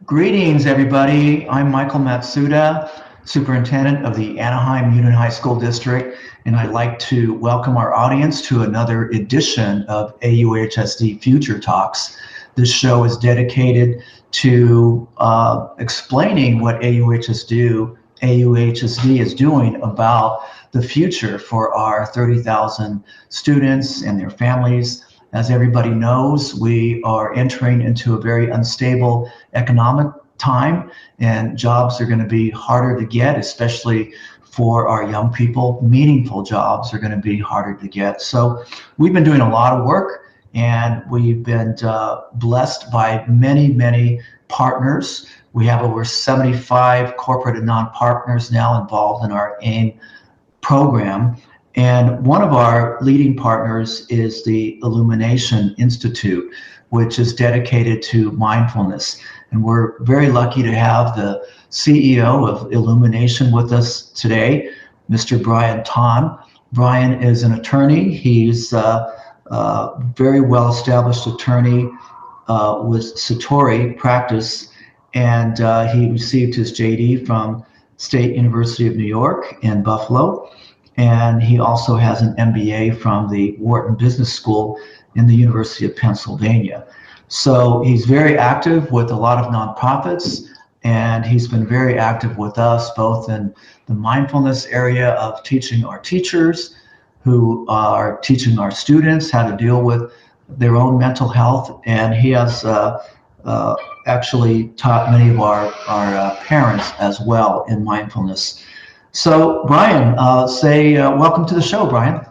Greetings, everybody. I'm Michael Matsuda, Superintendent of the Anaheim Union High School District, and I'd like to welcome our audience to another edition of AUHSD Future Talks. This show is dedicated to explaining what AUHSD is doing about the future for our 30,000 students and their families. As everybody knows, we are entering into a very unstable economic time, and jobs are going to be harder to get, especially for our young people. Meaningful jobs are going to be harder to get. So we've been doing a lot of work, and we've been blessed by many partners. We have over 75 corporate and non-partners now involved in our AIM program. And one of our leading partners is the Illumination Institute, which is dedicated to mindfulness. And we're very lucky to have the CEO of Illumination with us today, Mr. Brian Tan. Brian is an attorney. He's a very well-established attorney with Satori practice, and he received his JD from State University of New York in Buffalo. And he also has an MBA from the Wharton Business School in the University of Pennsylvania. So he's very active with a lot of nonprofits, and he's been very active with us both in the mindfulness area of teaching our teachers who are teaching our students how to deal with their own mental health. And he has actually taught many of our parents as well in mindfulness. So, Brian, welcome to the show, Brian.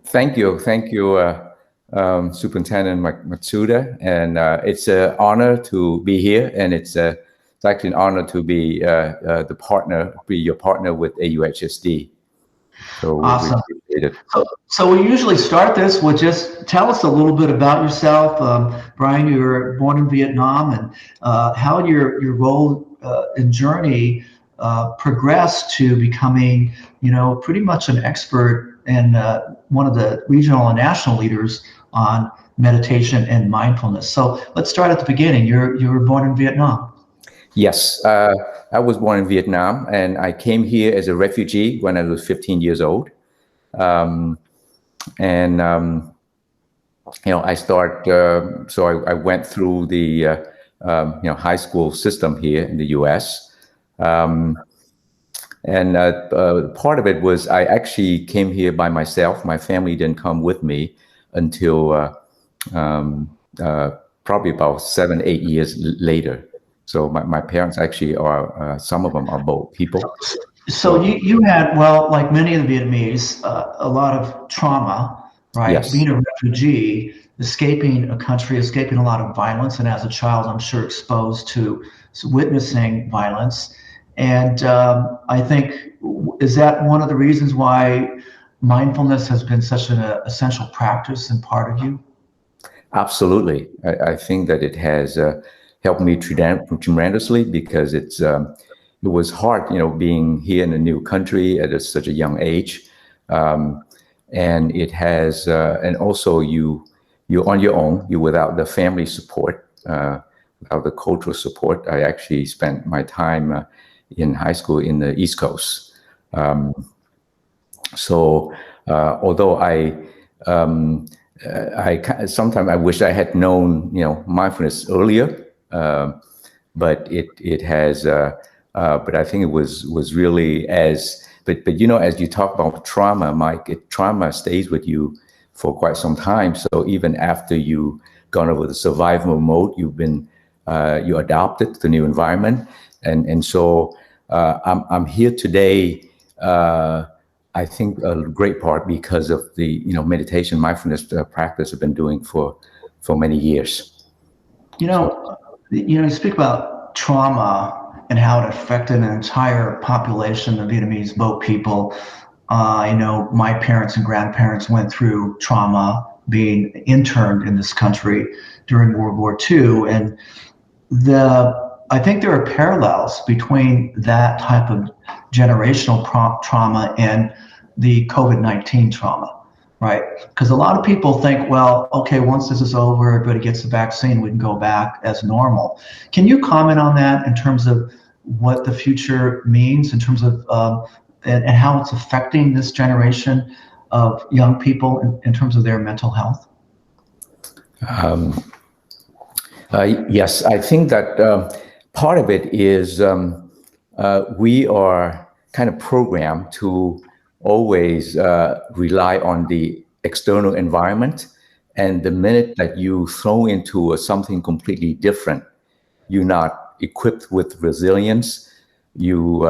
Thank you, Superintendent Matsuda, and it's an honor to be here, and it's actually an honor to be your partner with AUHSD. So awesome. So we usually start this with just tell us a little bit about yourself, Brian. You were born in Vietnam, and how your role and journey progressed to becoming, pretty much an expert and one of the regional and national leaders on meditation and mindfulness. So let's start at the beginning. You were born in Vietnam. Yes, I was born in Vietnam, and I came here as a refugee when I was 15 years old. I went through the high school system here in the U.S. Part of it was I actually came here by myself. My family didn't come with me until probably about 7-8 years later. So my parents actually are, some of them are both people. So you had, well, like many of the Vietnamese, a lot of trauma, right? Yes. Being a refugee, escaping a country, escaping a lot of violence, and as a child, I'm sure exposed to witnessing violence. And I think, is that one of the reasons why mindfulness has been such an essential practice and part of you? Absolutely. I think that it has helped me tremendously, because it was hard, being here in a new country at such a young age. And it has, and also you're on your own, you're without the family support, without the cultural support. I actually spent my time in high school in the East Coast. Although sometimes I wish I had known, mindfulness earlier, but it has, but I think it was really but as you talk about trauma, Mike, trauma stays with you for quite some time. So even after you gone over the survival mode, you've been, you adapted to the new environment. And so I'm here today, I think a great part because of the meditation, mindfulness practice I've been doing for many years. You speak about trauma and how it affected an entire population of Vietnamese boat people. I know my parents and grandparents went through trauma being interned in this country during World War II, and I think there are parallels between that type of generational trauma and the COVID-19 trauma. right? Because a lot of people think, well, okay, once this is over, everybody gets the vaccine, we can go back as normal. Can you comment on that in terms of what the future means in terms of and how it's affecting this generation of young people in terms of their mental health? Yes, I think that part of it is we are kind of programmed to always rely on the external environment. And the minute that you throw into something completely different, you're not equipped with resilience. You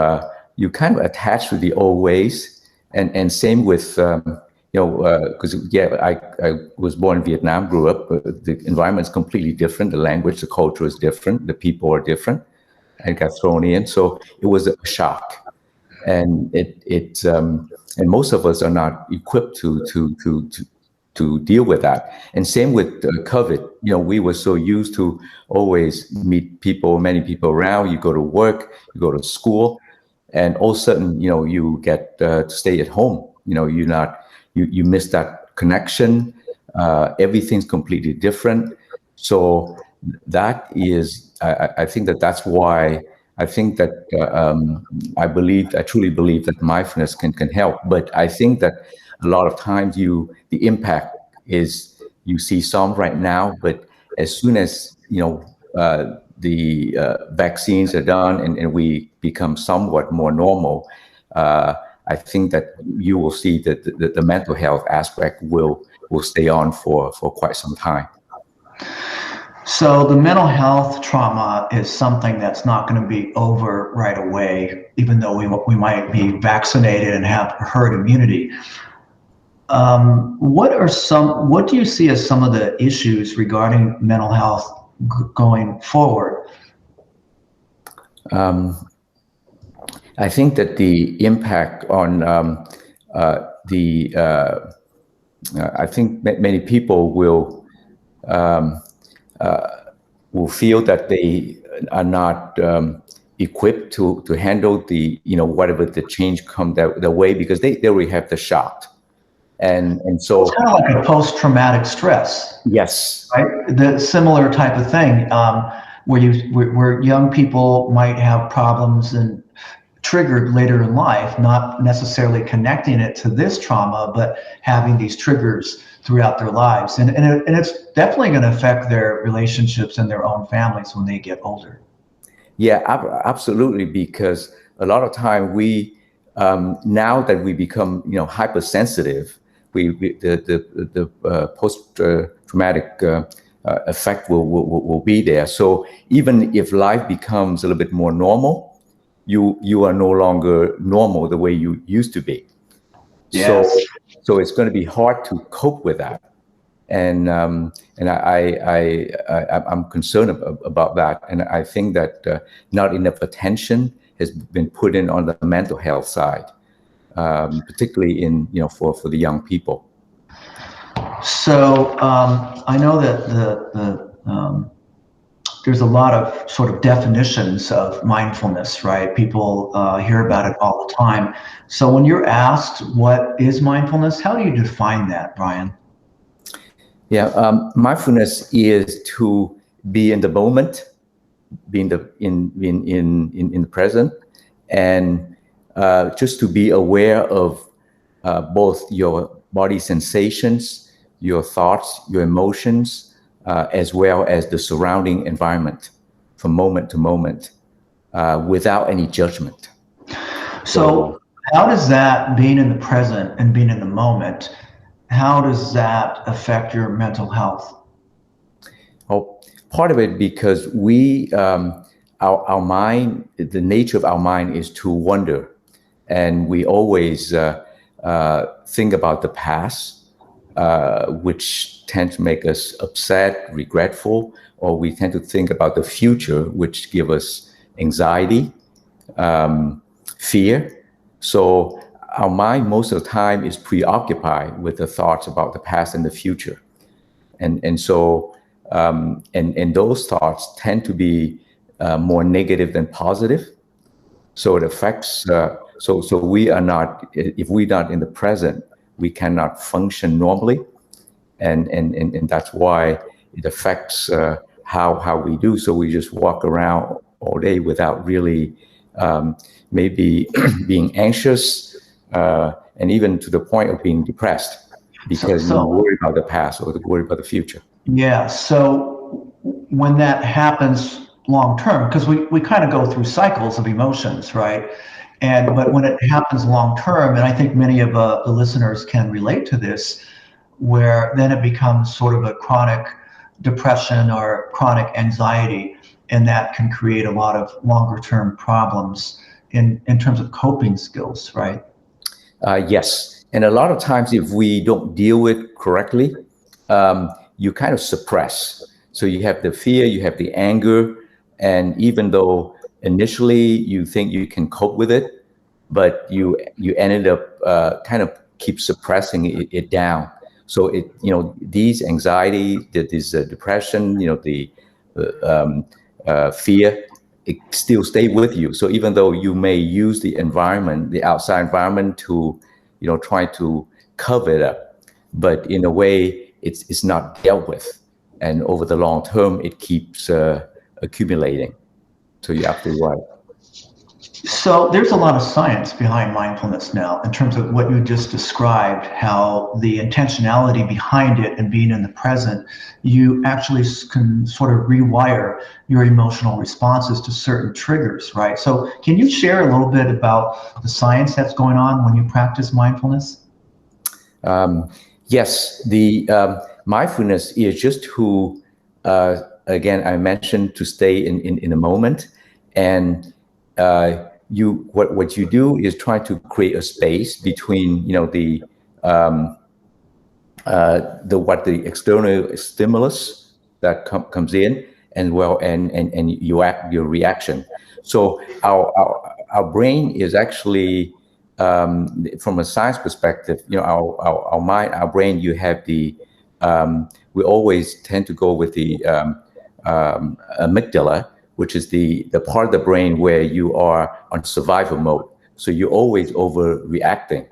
kind of attach to the old ways, and same with because I was born in Vietnam, grew up. The environment is completely different. The language, the culture is different. The people are different. I got thrown in, so it was a shock, and and most of us are not equipped to deal with that. And same with COVID. We were so used to always meet people, many people around. You go to work, you go to school, and all of a sudden, you get to stay at home. You miss that connection. Everything's completely different. So that is, I think that's why I think that I truly believe that mindfulness can help. But I think that a lot of times the impact is you see some right now, but as soon as the vaccines are done and we become somewhat more normal, I think that you will see that the mental health aspect will stay on for quite some time. So the mental health trauma is something that's not going to be over right away, even though we might be vaccinated and have herd immunity. What do you see as some of the issues regarding mental health going forward? I think that the impact on I think many people will feel that they are not equipped to handle the whatever the change come their way, because they already have the shock. And so it's kind of like a post-traumatic stress. Yes. Right? The similar type of thing, where young people might have problems and triggered later in life, not necessarily connecting it to this trauma, but having these triggers throughout their lives. And it's definitely going to affect their relationships and their own families when they get older. Yeah, absolutely. Because a lot of time now that we become, hypersensitive, the post-traumatic effect will be there. So even if life becomes a little bit more normal, you are no longer normal the way you used to be. Yes. So it's going to be hard to cope with that, and I'm concerned about that, and I think that not enough attention has been put in on the mental health side, particularly for the young people. So I know that there's a lot of sort of definitions of mindfulness, right? People hear about it all the time. So when you're asked what is mindfulness, how do you define that, Brian? Yeah, mindfulness is to be in the moment, be in the present, and just to be aware of both your body sensations, your thoughts, your emotions, as well as the surrounding environment from moment to moment, without any judgment. So how does that, being in the present and being in the moment, how does that affect your mental health? Oh, part of it because our mind, the nature of our mind is to wonder, and we always think about the past, which tend to make us upset, regretful, or we tend to think about the future, which give us anxiety, fear. So our mind most of the time is preoccupied with the thoughts about the past and the future, and so and those thoughts tend to be more negative than positive. So it affects. So we are not, if we're not in the present, we cannot function normally, and that's why it affects how we do. So we just walk around all day without really maybe being anxious, and even to the point of being depressed because you worry about the past or worry about the future. Yeah. So when that happens long term, because we kind of go through cycles of emotions, right? But when it happens long term, and I think many of the listeners can relate to this, where then it becomes sort of a chronic depression or chronic anxiety, and that can create a lot of longer term problems in terms of coping skills, right? Yes. And a lot of times if we don't deal with it correctly, you kind of suppress. So you have the fear, you have the anger, and even though initially you think you can cope with it, but you ended up kind of keep suppressing it down. So these anxiety, this depression, the fear, it still stay with you. So even though you may use the environment, the outside environment to, try to cover it up, but in a way it's not dealt with. And over the long term, it keeps accumulating. So you're absolutely right. So there's a lot of science behind mindfulness now in terms of what you just described, how the intentionality behind it and being in the present, you actually can sort of rewire your emotional responses to certain triggers, right? So can you share a little bit about the science that's going on when you practice mindfulness? Yes, the mindfulness is just to, again, I mentioned to stay in the moment, and what you do is try to create a space between the the external stimulus that comes in, and your reaction. So our brain is actually, from a science perspective, our mind, our brain, you have we always tend to go with the amygdala, which is the part of the brain where you are on survival mode. So you're always overreacting.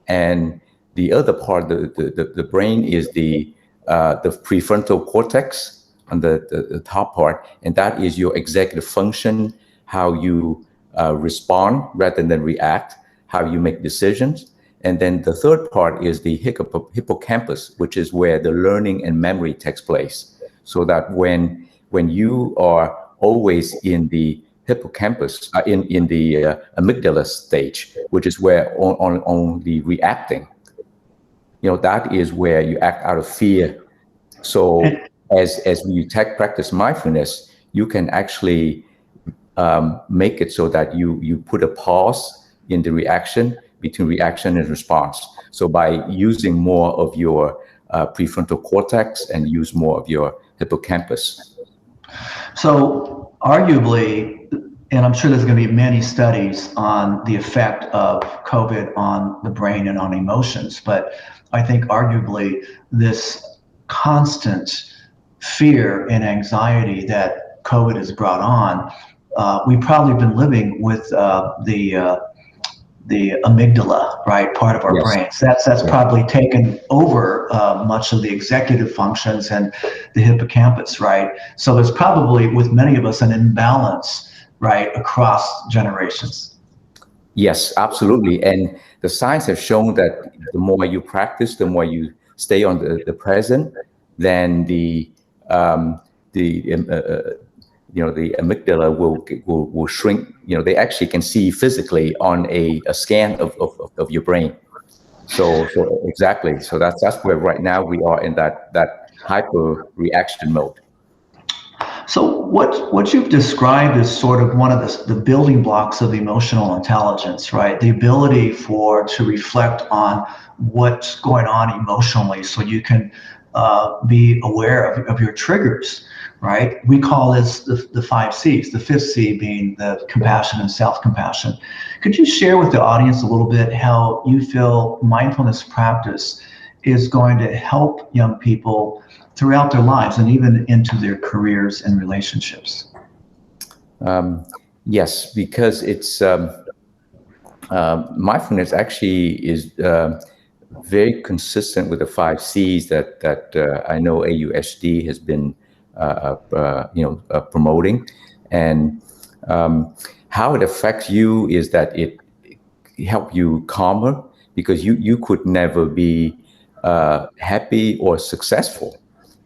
And the other part, the brain is the prefrontal cortex on the top part, and that is your executive function, how you respond rather than react, how you make decisions. And then the third part is the hippocampus, which is where the learning and memory takes place. So that when you are always in the hippocampus, in the amygdala stage, which is where on the reacting, that is where you act out of fear. So as you practice mindfulness, you can actually make it so that you put a pause in the reaction, between reaction and response. So by using more of your prefrontal cortex and use more of your hippocampus. So arguably, and I'm sure there's going to be many studies on the effect of COVID on the brain and on emotions, but I think arguably this constant fear and anxiety that COVID has brought on, we've probably been living with the amygdala, right, part of our brains. That's probably taken over much of the executive functions and the hippocampus, right? So there's probably, with many of us, an imbalance, right, across generations. Yes, absolutely. And the science has shown that the more you practice, the more you stay on the present, then the amygdala will shrink. They actually can see physically on a scan of your brain. So exactly. So that's where right now we are in that hyper reaction mode. So what you've described is sort of one of the building blocks of emotional intelligence, right? The ability to reflect on what's going on emotionally, so you can be aware of your triggers, right? We call this the 5 C's, the fifth C being the compassion and self-compassion. Could you share with the audience a little bit how you feel mindfulness practice is going to help young people throughout their lives and even into their careers and relationships? Yes, because it's mindfulness actually is very consistent with the 5 C's that I know AUHSD has been promoting, and how it affects you is that it help you calmer, because you could never be happy or successful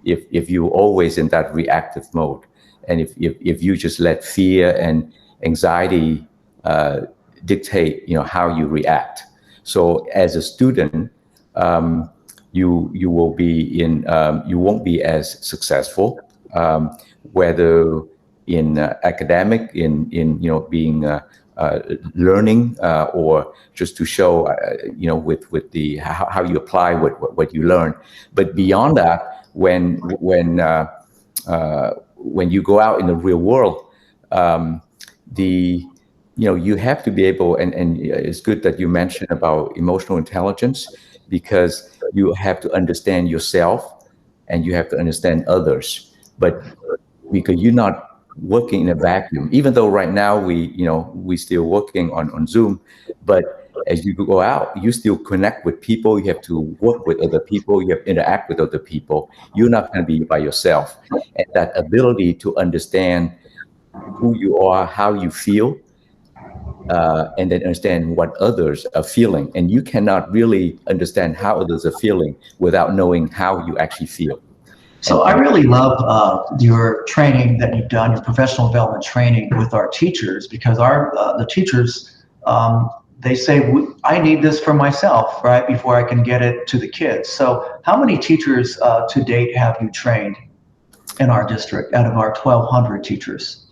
if you're always in that reactive mode, and if you just let fear and anxiety dictate how you react. So as a student, you will be in you won't be as successful, whether in academic, in being learning, or just to show with the how you apply what you learn. But beyond that, when you go out in the real world, you have to be able, and it's good that you mentioned about emotional intelligence, because you have to understand yourself and you have to understand others. But because you're not working in a vacuum, even though right now we still working on Zoom, but as you go out, you still connect with people, you have to work with other people, you have to interact with other people. You're not going to be by yourself. And that ability to understand who you are, how you feel, and then understand what others are feeling. And you cannot really understand how others are feeling without knowing how you actually feel. So I really love your training that you've done, your professional development training with our teachers, because the teachers, they say, I need this for myself, right, before I can get it to the kids. So how many teachers to date have you trained in our district out of our 1,200 teachers?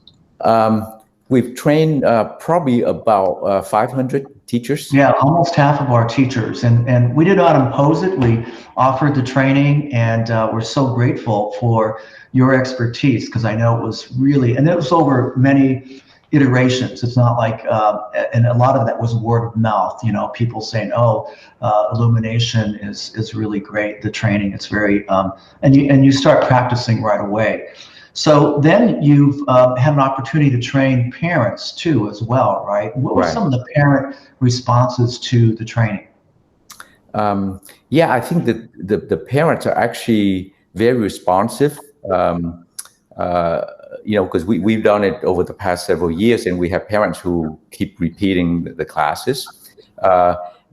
We've trained probably about 500 teachers. Yeah, almost half of our teachers. And we did not impose it. We offered the training, and we're so grateful for your expertise, because I know it was really, and it was over many iterations. It's not like, and a lot of that was word of mouth, people saying, oh, Illumination is really great, the training, it's very, and you start practicing right away. So then you've had an opportunity to train parents too as well, right? What were some of the parent responses to the training? Yeah, I think that the parents are actually very responsive, because we've done it over the past several years, and we have parents who keep repeating the classes.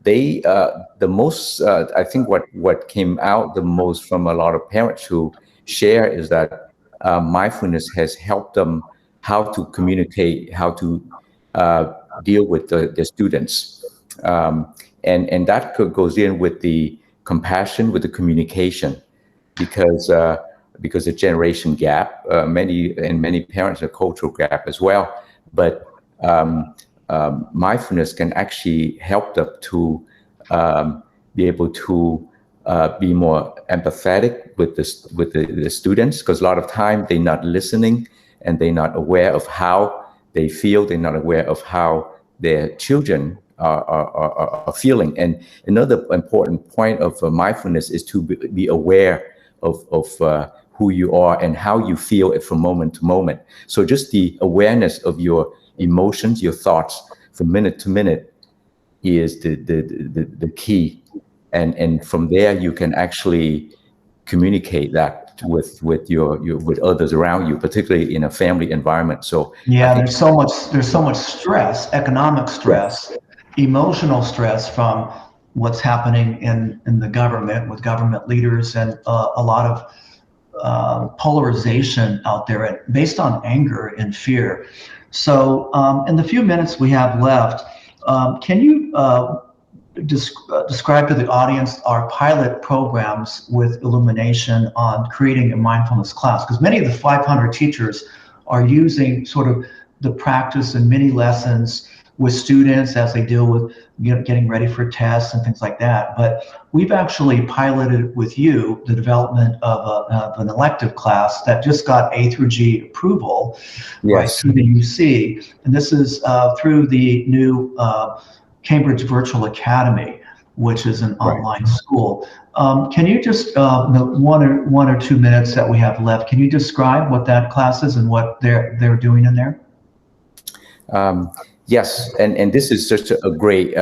The most, I think what came out the most from a lot of parents who share is that mindfulness has helped them how to communicate, how to deal with the students. And that goes in with the compassion, with the communication, because the generation gap, many parents, a cultural gap as well. But mindfulness can actually help them to be able to be more empathetic with the students, because a lot of time they're not listening and they're not aware of how they feel. They're not aware of how their children are feeling. And another important point of mindfulness is to be aware of who you are and how you feel from moment to moment. So just the awareness of your emotions, your thoughts from minute to minute is the key. And from there you can actually communicate that with others around you, particularly in a family environment. So yeah, there's so much stress, economic stress, yes, emotional stress from what's happening in the government, with government leaders, and a lot of polarization out there based on anger and fear. So in the few minutes we have left, can you describe to the audience our pilot programs with Illumination on creating a mindfulness class? Because many of the 500 teachers are using sort of the practice and mini lessons with students as they deal with getting ready for tests and things like that. But we've actually piloted with you the development of an elective class that just got A through G approval, yes, right, through the UC. And this is through the new Cambridge Virtual Academy, which is an online school. Can you just, one or 2 minutes that we have left, can you describe what that class is and what they're doing in there? Yes, and this is such a great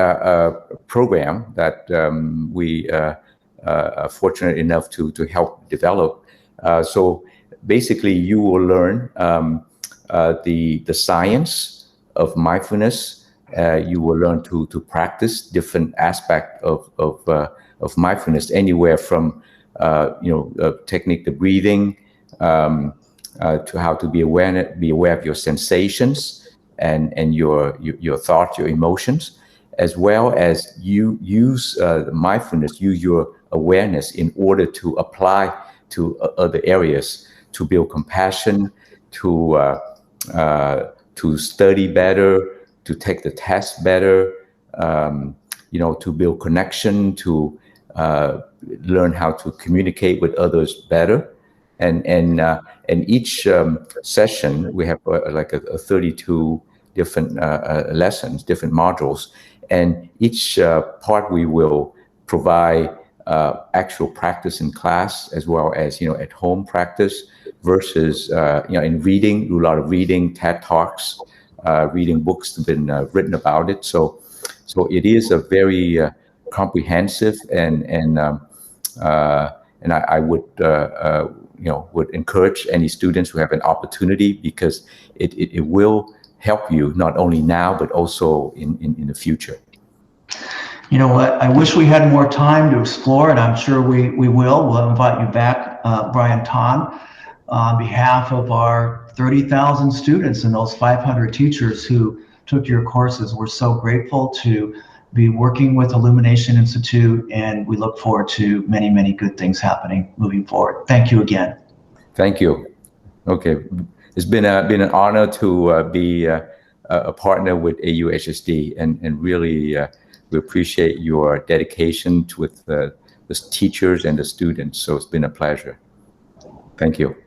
program that we are fortunate enough to help develop. So basically, you will learn the science of mindfulness. You will learn to practice different aspects of mindfulness, anywhere from technique to breathing, to how to be aware of your sensations and your thoughts, your emotions, as well as you use mindfulness, use your awareness in order to apply to other areas, to build compassion, to study better, to take the test better, to build connection, to learn how to communicate with others better. And each session, we have like a 32 different lessons, different modules. And each part we will provide actual practice in class, as well as, at home practice, versus, in reading, do a lot of reading, TED Talks, reading books that have been written about it. So it is a very comprehensive, and I would would encourage any students who have an opportunity, because it will help you not only now but also in the future. You know what? I wish we had more time to explore, and I'm sure we will. We'll invite you back, Brian Tan, on behalf of our 30,000 students and those 500 teachers who took your courses. We're so grateful to be working with Illumination Institute, and we look forward to many, many good things happening moving forward. Thank you again. Thank you. Okay, it's been an honor to be a partner with AUHSD, and really we appreciate your dedication with the teachers and the students. So it's been a pleasure. Thank you.